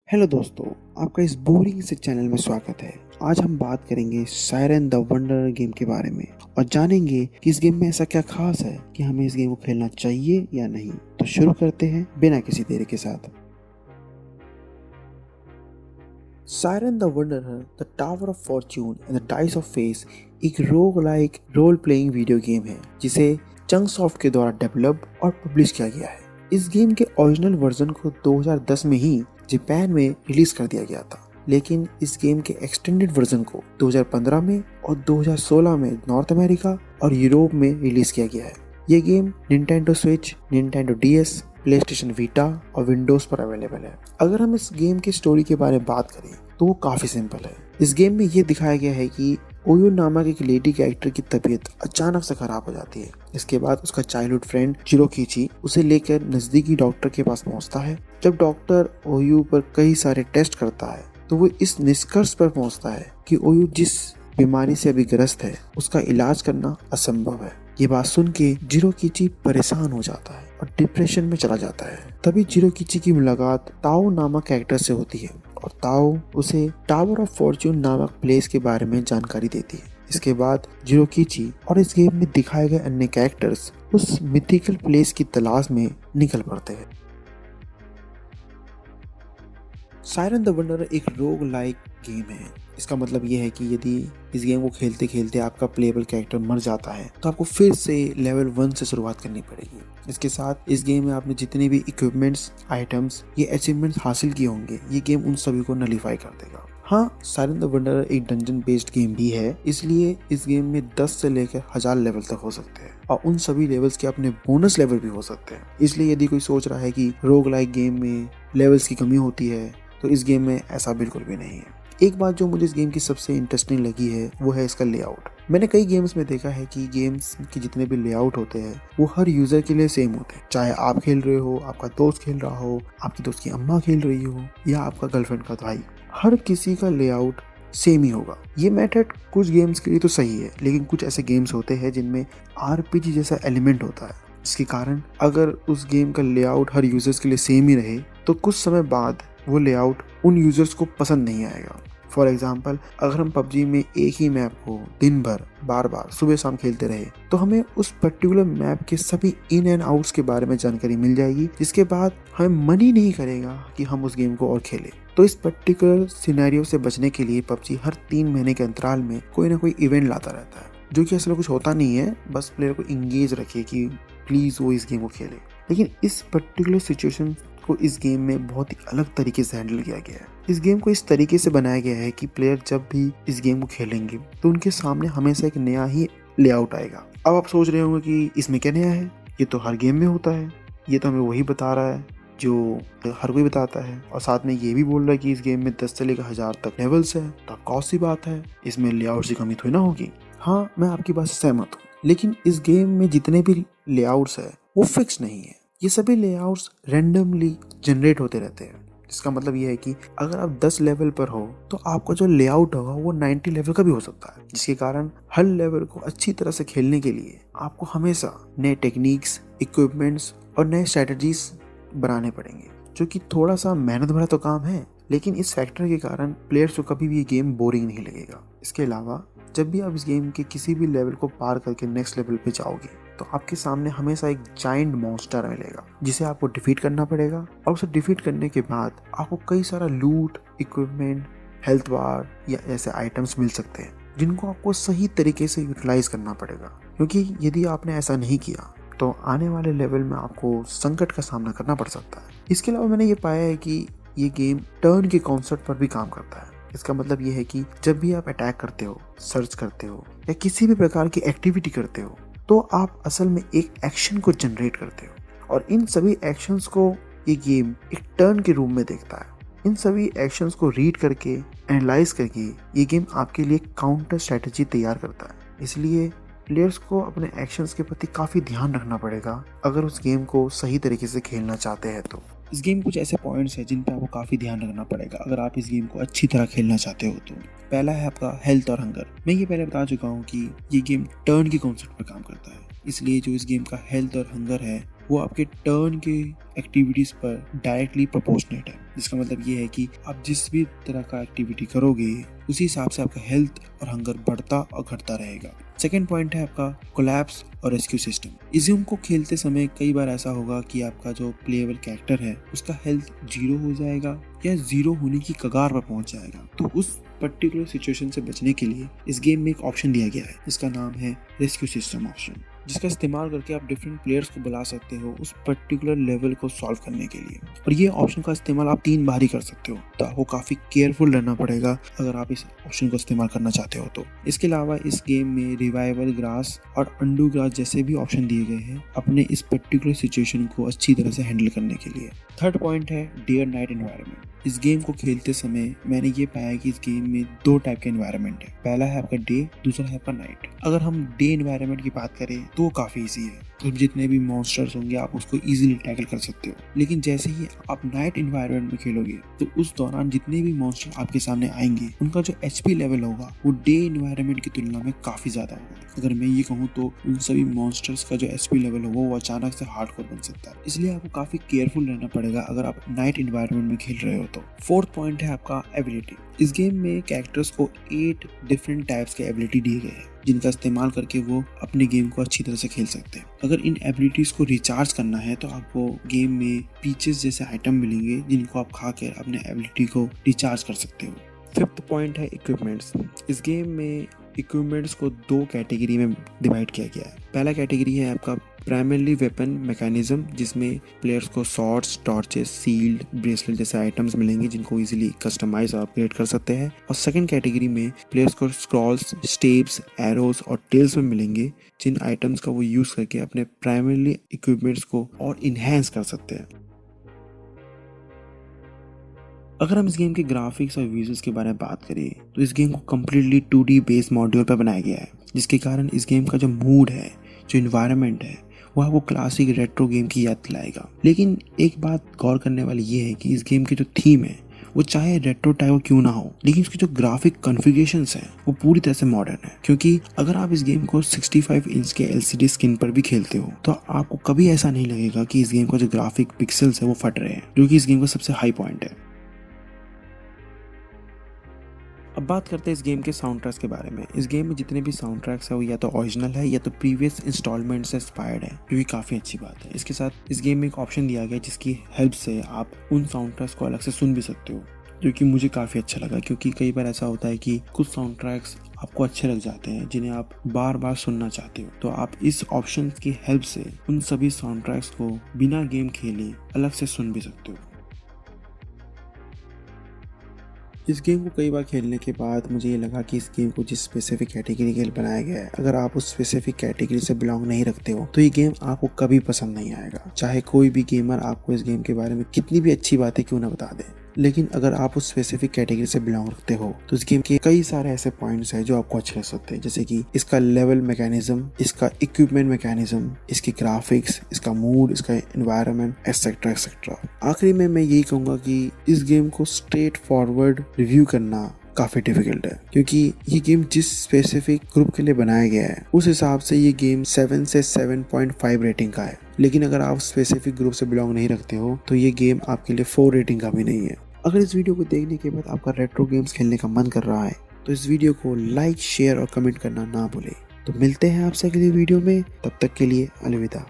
Hello दोस्तों, आपका इस बोरिंग से चैनल में स्वागत है। आज हम बात करेंगे सायरन द वंडर गेम के बारे में और जानेंगे कि इस गेम में ऐसा क्या खास है कि हमें इस गेम को खेलना चाहिए या नहीं। तो शुरू करते हैं बिना किसी देरी के साथ। Siren the Wanderer, the Tower of Fortune and the Dice of Face एक rogue like role playing video game है जिसे चंकसॉफ्ट के द्वारा डेवलप और पब्लिश किया गया है। इस गेम के ओरिजिनल वर्जन को 2010 में ही जापान में रिलीज कर दिया गया था, लेकिन इस गेम के एक्सटेंडेड वर्जन को 2015 में और 2016 में नॉर्थ अमेरिका और यूरोप में रिलीज किया गया है। ये game Nintendo switch, Nintendo DS, PlayStation Vita और विंडोज पर अवेलेबल है। अगर हम इस गेम की स्टोरी के बारे में बात करें तो वो काफी सिंपल है। इस गेम में ये दिखाया गया है कि ओयो नामक एक लेडी कैरेक्टर की तबीयत अचानक से खराब हो जाती है। इसके बाद उसका चाइल्डहुड फ्रेंड जिरोकिची उसे लेकर नजदीकी डॉक्टर के पास पहुंचता है। जब डॉक्टर ओयो पर कई सारे टेस्ट करता है तो वो इस निष्कर्ष पर पहुंचता है कि ओयो जिस बीमारी से अभी ग्रस्त है उसका इलाज करना असंभव है। ये बात सुन के जिरोकिची परेशान हो जाता है और डिप्रेशन में चला जाता है। तभी जिरोकिची की मुलाकात ताओ नामक कैरेक्टर से होती है और ताओ उसे टावर ऑफ फॉर्च्यून नामक प्लेस के बारे में जानकारी देती है। इसके बाद जिरोकिची और इस गेम में दिखाए गए अन्य कैरेक्टर्स उस मिथिकल प्लेस की तलाश में निकल पड़ते हैं। सायरन द वंडरर एक रोग लाइक गेम है। इसका मतलब ये है कि यदि इस गेम को खेलते खेलते आपका प्लेबल कैरेक्टर मर जाता है तो आपको फिर से लेवल 1 से शुरुआत करनी पड़ेगी। इसके साथ इस गेम में आपने जितने भी इक्विपमेंट्स, आइटम्स, ये अचीवमेंट्स हासिल किए होंगे, ये गेम उन सभी को नलीफाई कर देगा। हाँ, सायरन द वंडरर एक डंजन बेस्ड गेम भी है, इसलिए इस गेम में 10 से लेकर 1000 लेवल तक हो सकते हैं और उन सभी लेवल्स के अपने बोनस लेवल भी हो सकते हैं। इसलिए यदि कोई सोच रहा है कि रोग लाइक गेम में लेवल्स की कमी होती है तो इस गेम में ऐसा बिल्कुल भी नहीं है। एक बात जो मुझे इस गेम की सबसे इंटरेस्टिंग लगी है वो है इसका लेआउट। मैंने कई गेम्स में देखा है कि गेम्स के जितने भी लेआउट होते हैं वो हर यूजर के लिए सेम होते हैं। चाहे आप खेल रहे हो, आपका दोस्त खेल रहा हो, आपकी दोस्त की अम्मा खेल रही हो या आपका गर्लफ्रेंड का भाई, हर किसी का लेआउट सेम ही होगा। ये मेथड कुछ गेम्स के लिए तो सही है, लेकिन कुछ ऐसे गेम्स होते हैं जिनमें आरपीजी जैसा एलिमेंट होता है, जिसके कारण अगर उस गेम का लेआउट हर यूजर्स के लिए सेम ही रहे तो कुछ समय बाद वो लेआउट उन यूजर्स को पसंद नहीं आएगा। फॉर एग्जाम्पल, अगर हम पबजी में एक ही मैप को दिन भर बार बार सुबह शाम खेलते रहे तो हमें उस पर्टिकुलर मैप के सभी इन एंड आउट्स के बारे में जानकारी मिल जाएगी, जिसके बाद हमें मन ही नहीं करेगा कि हम उस गेम को और खेलें। तो इस पर्टिकुलर सिनेरियो से बचने के लिए पबजी हर 3 महीने के अंतराल में कोई ना कोई इवेंट लाता रहता है, जो कि असल में कुछ होता नहीं है, बस प्लेयर को इंगेज रखे कि प्लीज वो इस गेम को खेले। लेकिन इस पर्टिकुलर सिचुएशन को इस गेम में बहुत ही अलग तरीके से हैंडल किया गया है। इस गेम को इस तरीके से बनाया गया है कि प्लेयर जब भी इस गेम को खेलेंगे तो उनके सामने हमेशा एक नया ही लेआउट आएगा। अब आप सोच रहे होंगे कि इसमें क्या नया है, ये तो हर गेम में होता है, ये तो हमें वही बता रहा है जो हर कोई बताता है, और साथ में ये भी बोल रहा है कि इस गेम में 10 से लेकर 1000 तक लेवल्स है, तो कौन सी बात है, इसमें लेआउट की कमी थोड़ी ना होगी। हाँ, मैं आपकी बात से सहमत हूँ, लेकिन इस गेम में जितने भी लेआउट्स है वो फिक्स नहीं है। ये सभी लेआउट्स रैंडमली जनरेट होते रहते हैं। इसका मतलब ये है कि अगर आप 10 लेवल पर हो तो आपका जो लेआउट होगा वो 90 लेवल का भी हो सकता है, जिसके कारण हर लेवल को अच्छी तरह से खेलने के लिए आपको हमेशा नए टेक्निक्स, इक्विपमेंट्स और नए स्ट्रेटजीज बनाने पड़ेंगे, जो कि थोड़ा सा मेहनत भरा तो काम है, लेकिन इस फैक्टर के कारण प्लेयर्स को कभी भी ये गेम बोरिंग नहीं लगेगा। इसके अलावा जब भी आप इस गेम के किसी भी लेवल को पार करके नेक्स्ट लेवल पे जाओगे तो आपके सामने हमेशा एक जायंट मॉन्स्टर मिलेगा जिसे आपको डिफीट करना पड़ेगा, और उसे डिफीट करने के बाद आपको कई सारा लूट, इक्विपमेंट, हेल्थ बार या ऐसे आइटम्स मिल सकते हैं जिनको आपको सही तरीके से यूटिलाइज करना पड़ेगा, क्योंकि यदि आपने ऐसा नहीं किया तो आने वाले लेवल में आपको संकट का सामना करना पड़ सकता है। इसके अलावा मैंने ये पाया है कि ये गेम टर्न के कॉन्सेप्ट पर भी काम करता है। इसका मतलब ये है कि जब भी आप अटैक करते हो, सर्च करते हो या किसी भी प्रकार की एक्टिविटी करते हो तो आप असल में एक एक्शन को जनरेट करते हो, और इन सभी एक्शंस को ये गेम एक टर्न के रूप में देखता है। इन सभी एक्शंस को रीड करके, एनालाइज करके ये गेम आपके लिए काउंटर स्ट्रेटजी तैयार करता है। इसलिए प्लेयर्स को अपने एक्शंस के प्रति काफ़ी ध्यान रखना पड़ेगा अगर उस गेम को सही तरीके से खेलना चाहते हैं तो। इस गेम कुछ ऐसे पॉइंट्स हैं जिन पे आपको काफ़ी ध्यान रखना पड़ेगा अगर आप इस गेम को अच्छी तरह खेलना चाहते हो तो। पहला है आपका हेल्थ और हंगर। मैं ये पहले बता चुका हूँ कि ये गेम टर्न के कॉन्सेप्ट पर काम करता है, इसलिए जो इस गेम का हेल्थ और हंगर है वो आपके टर्न के एक्टिविटीज़ पर डायरेक्टली प्रोपोर्शनेट है। जिसका मतलब ये है कि आप जिस भी तरह का एक्टिविटी करोगे उसी हिसाब से आपका हेल्थ और हंगर बढ़ता और घटता रहेगा। सेकेंड पॉइंट है आपका कोलैप्स और रेस्क्यू सिस्टम। इस गेम को खेलते समय कई बार ऐसा होगा कि आपका जो प्लेएबल कैरेक्टर है उसका हेल्थ 0 हो जाएगा या 0 होने की कगार पर पहुंच जाएगा। तो उस पर्टिकुलर सिचुएशन से बचने के लिए इस गेम में एक ऑप्शन दिया गया है जिसका नाम है रेस्क्यू सिस्टम ऑप्शन, जिसका इस्तेमाल करके आप डिफरेंट प्लेयर्स को बुला सकते हो उस पर्टिकुलर लेवल को सॉल्व करने के लिए। और ये ऑप्शन का इस्तेमाल आप 3 बार ही कर सकते हो, तो आपको काफ़ी केयरफुल रहना पड़ेगा अगर आप इस ऑप्शन को इस्तेमाल करना चाहते हो तो। इसके अलावा इस गेम में रिवाइवल ग्रास और अंडू ग्रास जैसे भी ऑप्शन दिए गए हैं अपने इस पर्टिकुलर सिचुएशन को अच्छी तरह से हैंडल करने के लिए। थर्ड पॉइंट है डे और नाइट एनवायरनमेंट। इस गेम को खेलते समय मैंने ये पाया कि इस गेम में 2 टाइप के एनवायरनमेंट है। पहला है आपका डे, दूसरा है आपका नाइट। अगर हम डे एनवायरनमेंट की बात करें तो वो काफ़ी ईजी है, तो जितने भी मॉन्स्टर्स होंगे आप उसको इजीली टैकल कर सकते हो। लेकिन जैसे ही आप नाइट एनवायरनमेंट में खेलोगे तो उस दौरान जितने भी मॉन्स्टर आपके सामने आएंगे उनका जो एचपी लेवल होगा वो डे एनवायरनमेंट की तुलना में काफ़ी ज़्यादा होगा। अगर मैं ये कहूँ तो उन सभी मॉन्स्टर्स का जो एचपी लेवल होगा वो अचानक से हार्डकोर बन सकता है, इसलिए आपको काफ़ी केयरफुल रहना पड़ेगा अगर आप नाइट एनवायरनमेंट में खेल रहे हो तो। फोर्थ पॉइंट है आपका एबिलिटी। इस गेम में कैरेक्टर्स को 8 डिफरेंट टाइप्स के एबिलिटी दिए गए हैं जिनका इस्तेमाल करके वो अपने गेम को अच्छी तरह से खेल सकते हैं। अगर इन एबिलिटीज़ को रिचार्ज करना है तो आपको गेम में पीचेस जैसे आइटम मिलेंगे जिनको आप खा कर अपने एबिलिटी को रिचार्ज कर सकते हो। फिफ्थ पॉइंट है इक्विपमेंट्स। इस गेम में इक्विपमेंट्स को 2 कैटेगरी में डिवाइड किया गया है। पहला कैटेगरी है आपका प्राइमरी वेपन मैकेनिज्म, जिसमें प्लेयर्स को शॉर्ट्स, टॉर्चेस, सील्ड, ब्रेसलेट जैसे आइटम्स मिलेंगे जिनको इजीली कस्टमाइज और अपग्रेड कर सकते हैं। और सेकंड कैटेगरी में प्लेयर्स को स्क्रॉल्स, स्टेप्स, एरोज और टेल्स में मिलेंगे जिन आइटम्स का वो यूज करके अपने प्राइमरी इक्विपमेंट्स को और इन्हेंस कर सकते हैं। अगर हम इस गेम के ग्राफिक्स और विजुअल्स के बारे में बात करें तो इस गेम को कम्प्लीटली 2D बेस्ड मॉड्यूल पर बनाया गया है, जिसके कारण इस गेम का जो मूड है, जो इन्वायरमेंट है, वो आपको क्लासिक रेट्रो गेम की याद दिलाएगा। लेकिन एक बात गौर करने वाली ये है कि इस गेम की जो थीम है वो चाहे रेट्रो टाइप क्यों ना हो, लेकिन उसकी जो ग्राफिक कॉन्फ़िगरेशंस हैं वो पूरी तरह से मॉडर्न है। क्योंकि अगर आप इस गेम को 65 इंच के LCD स्क्रीन पर भी खेलते हो तो आपको कभी ऐसा नहीं लगेगा कि इस गेम का जो ग्राफिक पिक्सल्स है वो फट रहे हैं, जो कि इस गेम का सबसे हाई पॉइंट है। अब बात करते हैं इस गेम के साउंड ट्रैक्स के बारे में। इस गेम में जितने भी साउंड ट्रैक्स है वो या तो ओरिजिनल है या तो प्रीवियस इंस्टॉलमेंट से इंस्पायर्ड है, जो कि काफ़ी अच्छी बात है। इसके साथ इस गेम में एक ऑप्शन दिया गया जिसकी हेल्प से आप उन साउंड ट्रैक्स को अलग से सुन भी सकते हो, जो कि मुझे काफ़ी अच्छा लगा। क्योंकि कई बार ऐसा होता है कि कुछ साउंड ट्रैक्स आपको अच्छे लग जाते हैं जिन्हें आप बार बार सुनना चाहते हो, तो आप इस ऑप्शन की हेल्प से उन सभी साउंड ट्रैक्स को बिना गेम खेले अलग से सुन भी सकते हो। इस गेम को कई बार खेलने के बाद मुझे ये लगा कि इस गेम को जिस स्पेसिफिक कैटेगरी के लिए बनाया गया है, अगर आप उस स्पेसिफिक कैटेगरी से बिलोंग नहीं रखते हो तो ये गेम आपको कभी पसंद नहीं आएगा। चाहे कोई भी गेमर आपको इस गेम के बारे में कितनी भी अच्छी बातें क्यों ना बता दे, लेकिन अगर आप उस स्पेसिफिक कैटेगरी से बिलोंग रखते हो तो इस गेम के कई सारे ऐसे पॉइंट्स हैं जो आपको अच्छे लग सकते हैं, जैसे कि इसका लेवल मैकेनिज्म, इसका इक्विपमेंट मैकेनिज्म, इसके ग्राफिक्स, इसका मूड, इसका एनवायरनमेंट एक्सेट्रा एक्सेट्रा। आखिरी में मैं यही कहूँगा कि इस गेम को स्ट्रेट फॉरवर्ड रिव्यू करना काफ़ी डिफिकल्ट है, क्योंकि ये गेम जिस स्पेसिफिक ग्रुप के लिए बनाया गया है उस हिसाब से ये गेम 7 से 7.5 रेटिंग का है। लेकिन अगर आप स्पेसिफिक ग्रुप से बिलोंग नहीं रखते हो तो ये गेम आपके लिए 4 रेटिंग का भी नहीं है। अगर इस वीडियो को देखने के बाद आपका रेट्रो गेम्स खेलने का मन कर रहा है तो इस वीडियो को लाइक, शेयर और कमेंट करना ना भूलें। तो मिलते हैं आपसे अगली वीडियो में, तब तक के लिए अलविदा।